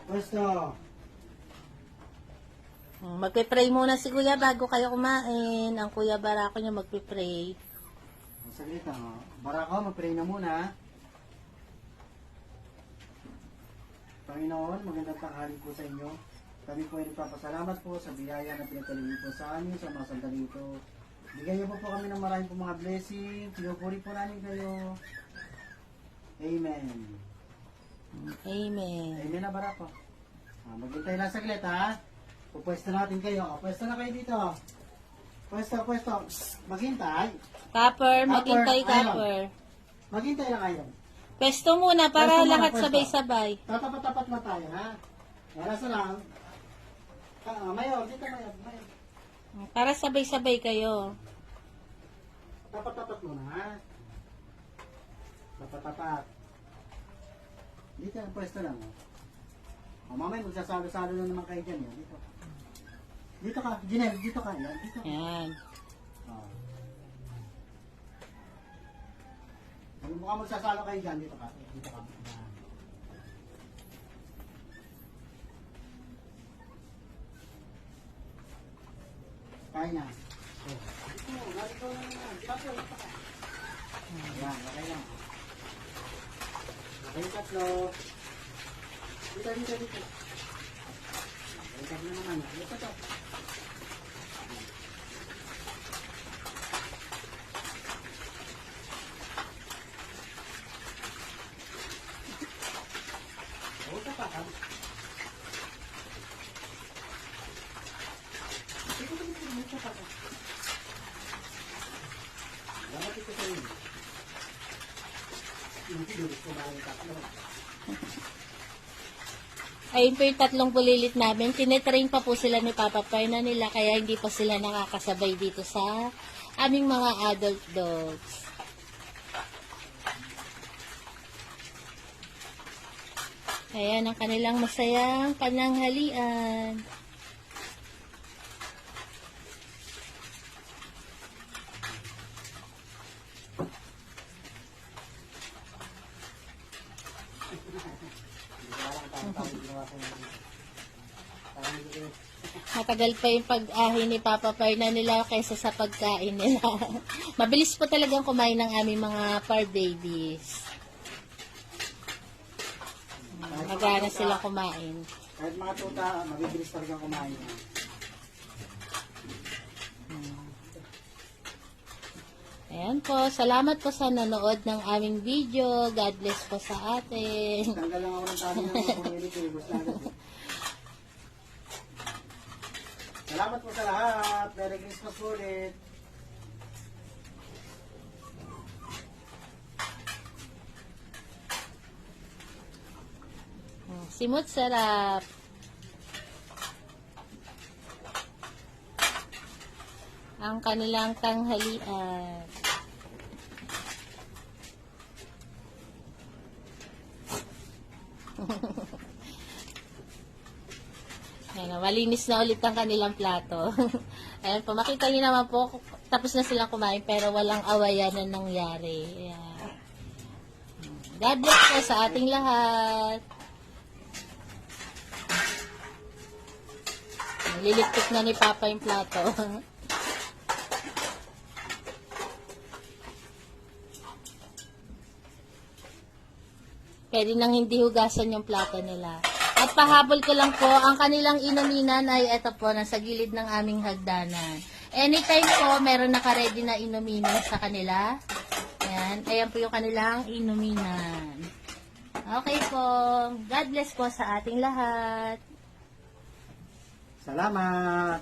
Pwesto. Magpe-pray muna si Kuya bago kayo kumain. Ang Kuya Barako niya magpe-pray. Saglit lang. Barako, mag-pray na muna. Panginoon, magandang tanghali po sa inyo. Kami po ay nagpapasalamat po sa biyaya na pinatuloy niyo po sa amin sa mga sandali ito. Bigyan niyo po kami ng maraming po mga blessing. Pinupuri po namin kayo. Amen. Amen. Amen na, Barako. Maghintay lang saglit, ha? Pupwesto natin kayo. Pwesto na kayo dito. Pwesto. Maghintay. Copper, maghintay Ayun. Copper. Maghintay lang kayo. Pwesto muna para Pwesto muna, lahat pwesto. sabay-sabay. Tatapat-tapat na tayo, ha? Nasa lang. Mayor, dito Mayor. Para sabay-sabay kayo. Tapat-tapat muna, ha? Tapat-tapat. Dito ang pwesto lang, mamaya magsasalo-salo na naman kayo dyan, yan. Dito. Dito ka, Jinel, dito ka. Yan, dito. Yan. Oh. Kung mukhang magsasalo kayo dyan, dito ka. Dito ka. Yan. Kaya na. Oh. Dito, narito na naman. Dito ka. Ayan, okay lang. Okay, tatlo. Dito. Okay, tatlo naman. Dito. Dito pa ka. Dito pa ka. Dapat ito sa'yo. Hindi ko ba yung tatlo. Ayun po yung tatlong pulilit namin. Tinetrain pa po sila ni Papa Pay na nila kaya hindi pa sila nakakasabay dito sa aming mga adult dogs. Ayan ang kanilang masayang pananghalian. Matagal pa yung pag-ahi ni Papa Perna nila kaysa sa pagkain nila. Mabilis po talagang kumain ng aming mga fur babies. Magana sila kumain. Kahit mga tuta, mabibilis talaga kumain yan. Ayan po, salamat po sa nanood ng aming video. God bless po sa atin. Tanggal lang ako ng tali ng mga pumili ko. Salamat po sa lahat. Merry Christmas po ulit. Simut sarap. Ang kanilang tanghalian. Ayan, malinis na ulit ang kanilang plato. Ayan po, makita niyo naman po, tapos na silang kumain pero walang awayan na nangyari. Ayan. God bless po sa ating lahat. Nililigpit na ni Papa yung plato. Pwede nang hindi hugasan yung plato nila. At pahabol ko lang po, ang kanilang inuminan ay ito po, nasa gilid ng aming hagdanan. Anytime po, meron naka-ready na inuminan sa kanila. Ayan, ayan po yung kanilang inuminan. Okay po. God bless po sa ating lahat. Salamat.